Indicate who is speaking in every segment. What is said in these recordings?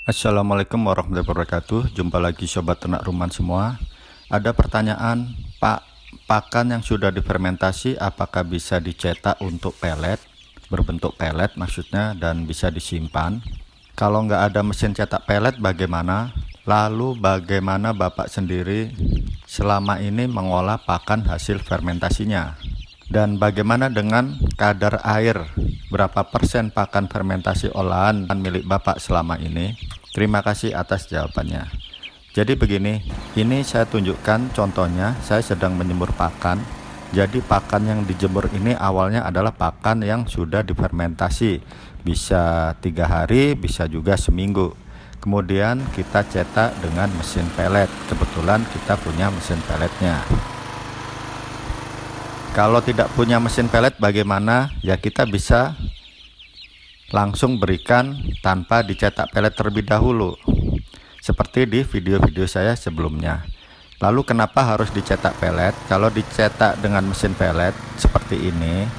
Speaker 1: Assalamualaikum warahmatullahi wabarakatuh. Jumpa lagi sobat ternak rumahan semua. Ada pertanyaan, Pak, pakan yang sudah difermentasi apakah bisa dicetak untuk pelet, berbentuk pelet maksudnya, dan bisa disimpan? Kalau nggak ada mesin cetak pelet bagaimana? Lalu bagaimana Bapak sendiri selama ini mengolah pakan hasil fermentasinya? Dan bagaimana dengan kadar air? Berapa persen pakan fermentasi olahan milik Bapak selama ini? Terima kasih atas jawabannya. Jadi begini, ini saya tunjukkan contohnya, saya sedang menjemur pakan. Jadi pakan yang dijemur ini awalnya adalah pakan yang sudah difermentasi. Bisa 3 hari, bisa juga seminggu. Kemudian kita cetak dengan mesin pelet. Kebetulan kita punya mesin peletnya. Kalau tidak punya mesin pelet bagaimana? Ya kita bisa langsung berikan tanpa dicetak pelet terlebih dahulu, seperti di video-video saya sebelumnya. Lalu kenapa harus dicetak pelet? Kalau dicetak dengan mesin pelet seperti ini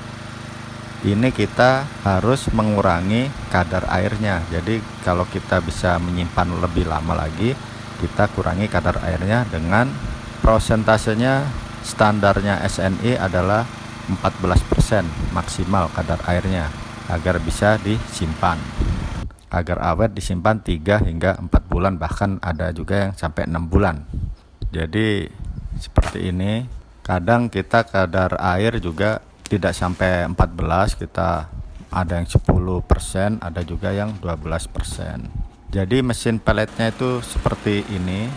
Speaker 1: kita harus mengurangi kadar airnya. Jadi kalau kita bisa menyimpan lebih lama lagi, kita kurangi kadar airnya dengan prosentasenya. Standarnya SNI adalah 14% maksimal kadar airnya agar bisa disimpan, agar awet disimpan 3 hingga 4 bulan, bahkan ada juga yang sampai 6 bulan. Jadi seperti ini. Kadang kita kadar air juga tidak sampai 14, kita ada yang 10%, ada juga yang 12%. Jadi mesin peletnya itu seperti ini.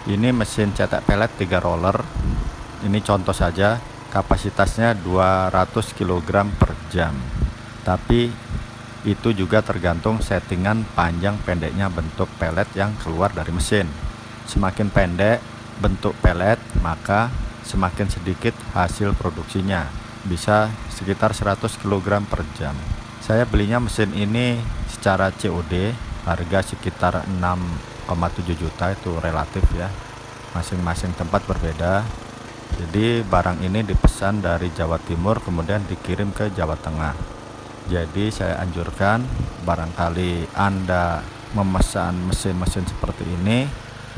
Speaker 1: Ini mesin cetak pelet 3 roller. Ini contoh saja, kapasitasnya 200 kg per jam. Tapi itu juga tergantung settingan panjang pendeknya bentuk pelet yang keluar dari mesin. Semakin pendek bentuk pelet, maka semakin sedikit hasil produksinya. Bisa sekitar 100 kg per jam. Saya belinya mesin ini secara COD, harga sekitar 6,7 juta, itu relatif ya, masing-masing tempat berbeda. Jadi barang ini dipesan dari Jawa Timur kemudian dikirim ke Jawa Tengah. Jadi saya anjurkan barangkali Anda memesan mesin-mesin seperti ini,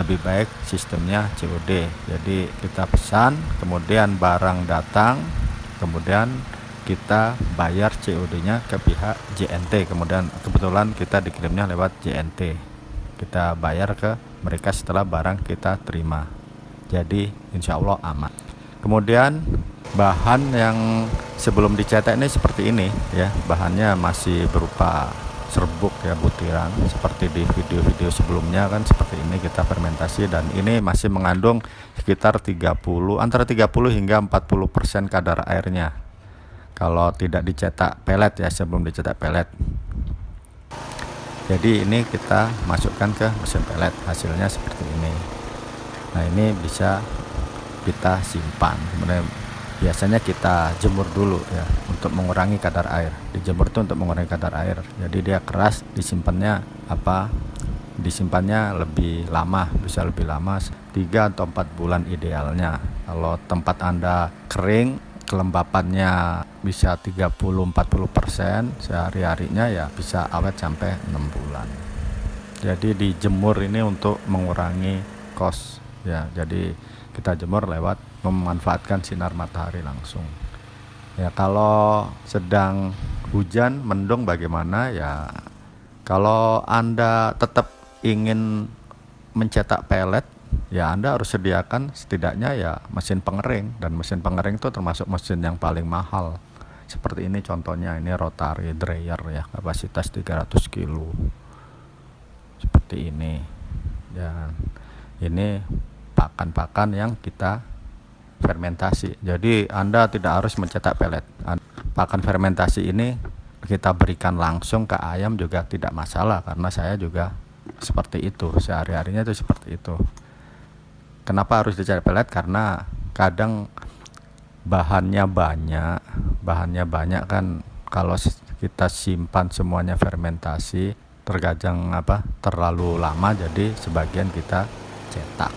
Speaker 1: lebih baik sistemnya COD. Jadi kita pesan, kemudian barang datang, kemudian kita bayar COD-nya ke pihak JNT. Kemudian kebetulan kita dikirimnya lewat JNT, kita bayar ke mereka setelah barang kita terima. Jadi insya Allah aman. Kemudian bahan yang sebelum dicetak ini seperti ini ya, bahannya masih berupa serbuk ya, butiran, seperti di video-video sebelumnya kan seperti ini kita fermentasi, dan ini masih mengandung sekitar antara 30 hingga 40% kadar airnya kalau tidak dicetak pelet ya, sebelum dicetak pelet. Jadi ini kita masukkan ke mesin pelet, hasilnya seperti ini. Nah ini bisa kita simpan, kemudian biasanya kita jemur dulu ya untuk mengurangi kadar air. Dijemur itu untuk mengurangi kadar air, jadi dia keras, disimpannya lebih lama, bisa lebih lama, 3 atau 4 bulan idealnya. Kalau tempat Anda kering, kelembapannya bisa 30-40%, sehari-harinya ya bisa awet sampai 6 bulan. Jadi dijemur ini untuk mengurangi kos ya, jadi kita jemur lewat memanfaatkan sinar matahari langsung ya. Kalau sedang hujan mendung bagaimana ya, kalau Anda tetap ingin mencetak pelet ya, Anda harus sediakan setidaknya ya mesin pengering, dan mesin pengering itu termasuk mesin yang paling mahal. Seperti ini contohnya, ini rotary dryer ya, kapasitas 300 kilo seperti ini. Dan ini pakan-pakan yang kita fermentasi. Jadi Anda tidak harus mencetak pelet. Pakan fermentasi ini kita berikan langsung ke ayam juga tidak masalah, karena saya juga seperti itu, sehari-harinya itu seperti itu. Kenapa harus dicetak pelet? Karena kadang bahannya banyak kan, kalau kita simpan semuanya fermentasi terkadang terlalu lama, jadi sebagian kita cetak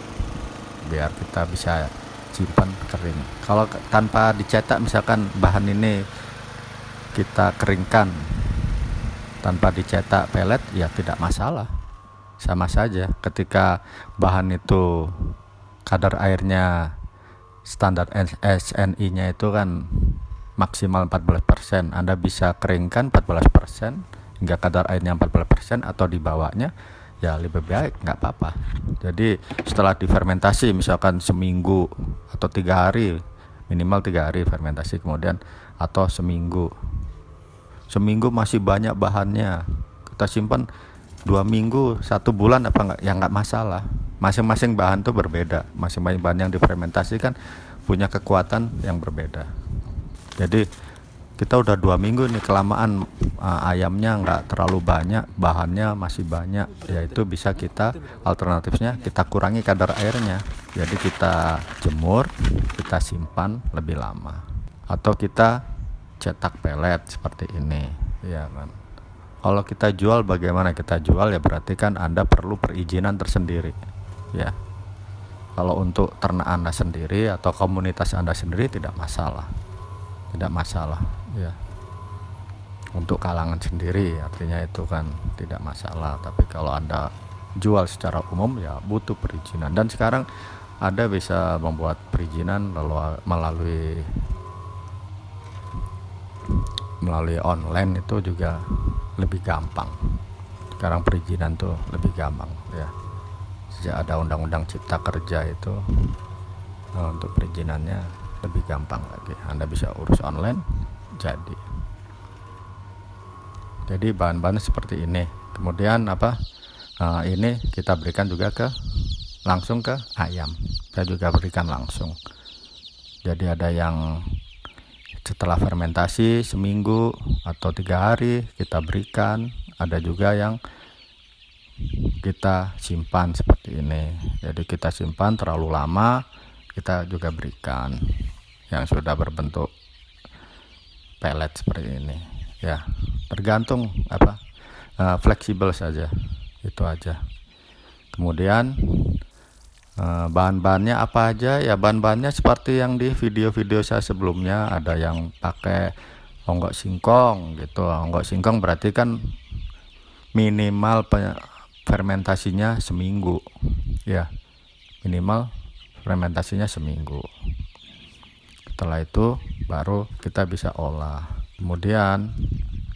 Speaker 1: biar kita bisa simpan kering. Kalau tanpa dicetak, misalkan bahan ini kita keringkan tanpa dicetak pelet ya tidak masalah. Sama saja ketika bahan itu kadar airnya standar SNI-nya itu kan maksimal 14%, Anda bisa keringkan 14% hingga kadar airnya 14% atau di bawahnya, ya lebih baik nggak apa-apa. Jadi setelah difermentasi misalkan seminggu atau 3 hari, minimal 3 hari fermentasi, kemudian atau seminggu masih banyak bahannya, kita simpan 2 minggu, 1 bulan apa enggak, ya nggak masalah. Masing-masing bahan tuh berbeda, masing-masing bahan yang difermentasikan punya kekuatan yang berbeda. Jadi kita udah 2 minggu nih kelamaan, ayamnya nggak terlalu banyak, bahannya masih banyak, yaitu bisa kita alternatifnya kita kurangi kadar airnya. Jadi kita jemur, kita simpan lebih lama, atau kita cetak pelet seperti ini, ya kan. Kalau kita jual, bagaimana kita jual ya berarti kan Anda perlu perizinan tersendiri, ya. Kalau untuk ternak Anda sendiri atau komunitas Anda sendiri tidak masalah, ya. Untuk kalangan sendiri artinya itu kan tidak masalah, tapi kalau Anda jual secara umum ya butuh perizinan. Dan sekarang Anda bisa membuat perizinan melalui online, itu juga lebih gampang. Sekarang perizinan tuh lebih gampang, ya. Sejak ada undang-undang cipta kerja itu, untuk perizinannya lebih gampang lagi. Anda bisa urus online, jadi bahan-bahan seperti ini. Kemudian ini kita berikan juga langsung ke ayam. Saya juga berikan langsung. Jadi ada yang setelah fermentasi seminggu atau 3 hari kita berikan, ada juga yang kita simpan seperti ini. Jadi kita simpan terlalu lama, kita juga berikan yang sudah berbentuk pelet seperti ini, ya. Tergantung fleksibel saja, itu aja. Kemudian bahan-bahannya apa aja, ya bahan-bahannya seperti yang di video-video saya sebelumnya. Ada yang pakai onggok singkong gitu. Onggok singkong berarti kan minimal fermentasinya seminggu, ya, minimal fermentasinya seminggu. Setelah itu baru kita bisa olah. Kemudian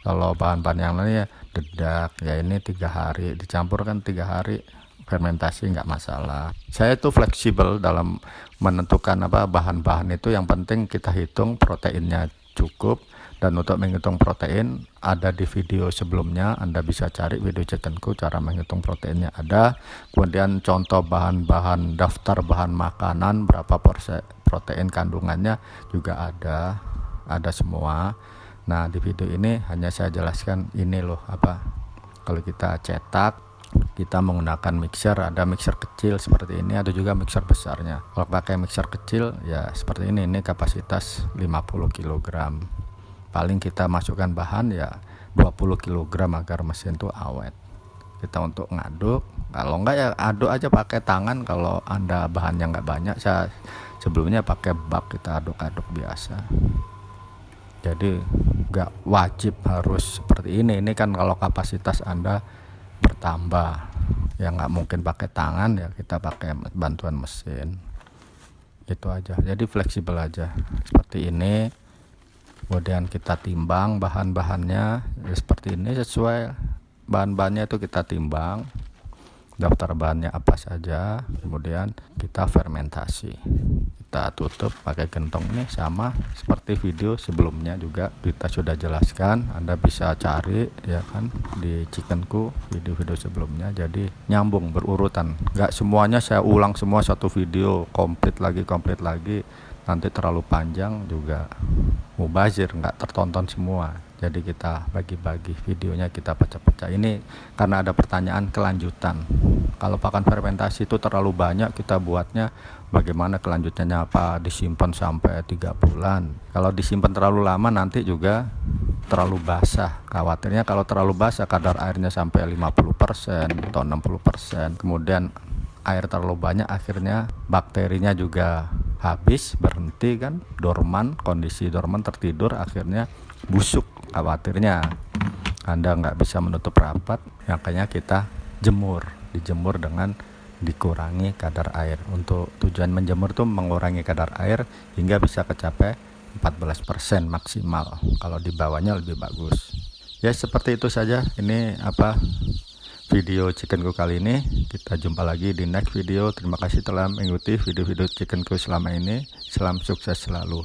Speaker 1: kalau bahan-bahan yang lainnya dedak, ya ini 3 hari dicampurkan, 3 hari fermentasi nggak masalah. Saya itu fleksibel dalam menentukan bahan-bahan itu. Yang penting kita hitung proteinnya cukup. Dan untuk menghitung protein ada di video sebelumnya, Anda bisa cari video chickenku, cara menghitung proteinnya ada. Kemudian contoh bahan-bahan, daftar bahan makanan, berapa protein kandungannya juga ada semua. Nah, di video ini hanya saya jelaskan ini loh, kalau kita cetak, kita menggunakan mixer. Ada mixer kecil seperti ini, ada juga mixer besarnya. Kalau pakai mixer kecil ya seperti ini kapasitas 50 kg. Paling kita masukkan bahan ya 20 kg agar mesin itu awet. Kita untuk ngaduk, kalau enggak ya aduk aja pakai tangan. Kalau Anda bahannya enggak banyak, saya sebelumnya pakai bak, kita aduk-aduk biasa. Jadi enggak wajib harus seperti ini kan kalau kapasitas Anda bertambah ya nggak mungkin pakai tangan, ya kita pakai bantuan mesin, itu aja. Jadi fleksibel aja seperti ini. Kemudian kita timbang bahan-bahannya ya seperti ini, sesuai bahan-bahannya itu kita timbang, daftar bahannya apa saja. Kemudian kita fermentasi, kita tutup pakai gentong ini, sama seperti video sebelumnya juga kita sudah jelaskan. Anda bisa cari ya kan di chickenku video-video sebelumnya. Jadi nyambung, berurutan, nggak semuanya saya ulang semua satu video komplit lagi, nanti terlalu panjang juga mubazir, nggak tertonton semua. Jadi kita bagi-bagi videonya, kita pecah-pecah. Ini karena ada pertanyaan kelanjutan, kalau pakan fermentasi itu terlalu banyak kita buatnya, bagaimana kelanjutannya, apa disimpan sampai 3 bulan. Kalau disimpan terlalu lama nanti juga terlalu basah. Khawatirnya kalau terlalu basah kadar airnya sampai 50% atau 60%, kemudian air terlalu banyak, akhirnya bakterinya juga habis, berhenti kan, dorman, kondisi dorman, tertidur, akhirnya busuk khawatirnya Anda nggak bisa menutup rapat, makanya kita dijemur dengan dikurangi kadar air. Untuk tujuan menjemur tuh mengurangi kadar air hingga bisa kecapai 14% maksimal. Kalau di bawahnya lebih bagus. Ya seperti itu saja. Ini video Chicken Coop kali ini. Kita jumpa lagi di next video. Terima kasih telah mengikuti video-video Chicken Coop selama ini. Salam sukses selalu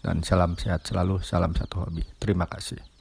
Speaker 1: dan salam sehat selalu. Salam satu hobi. Terima kasih.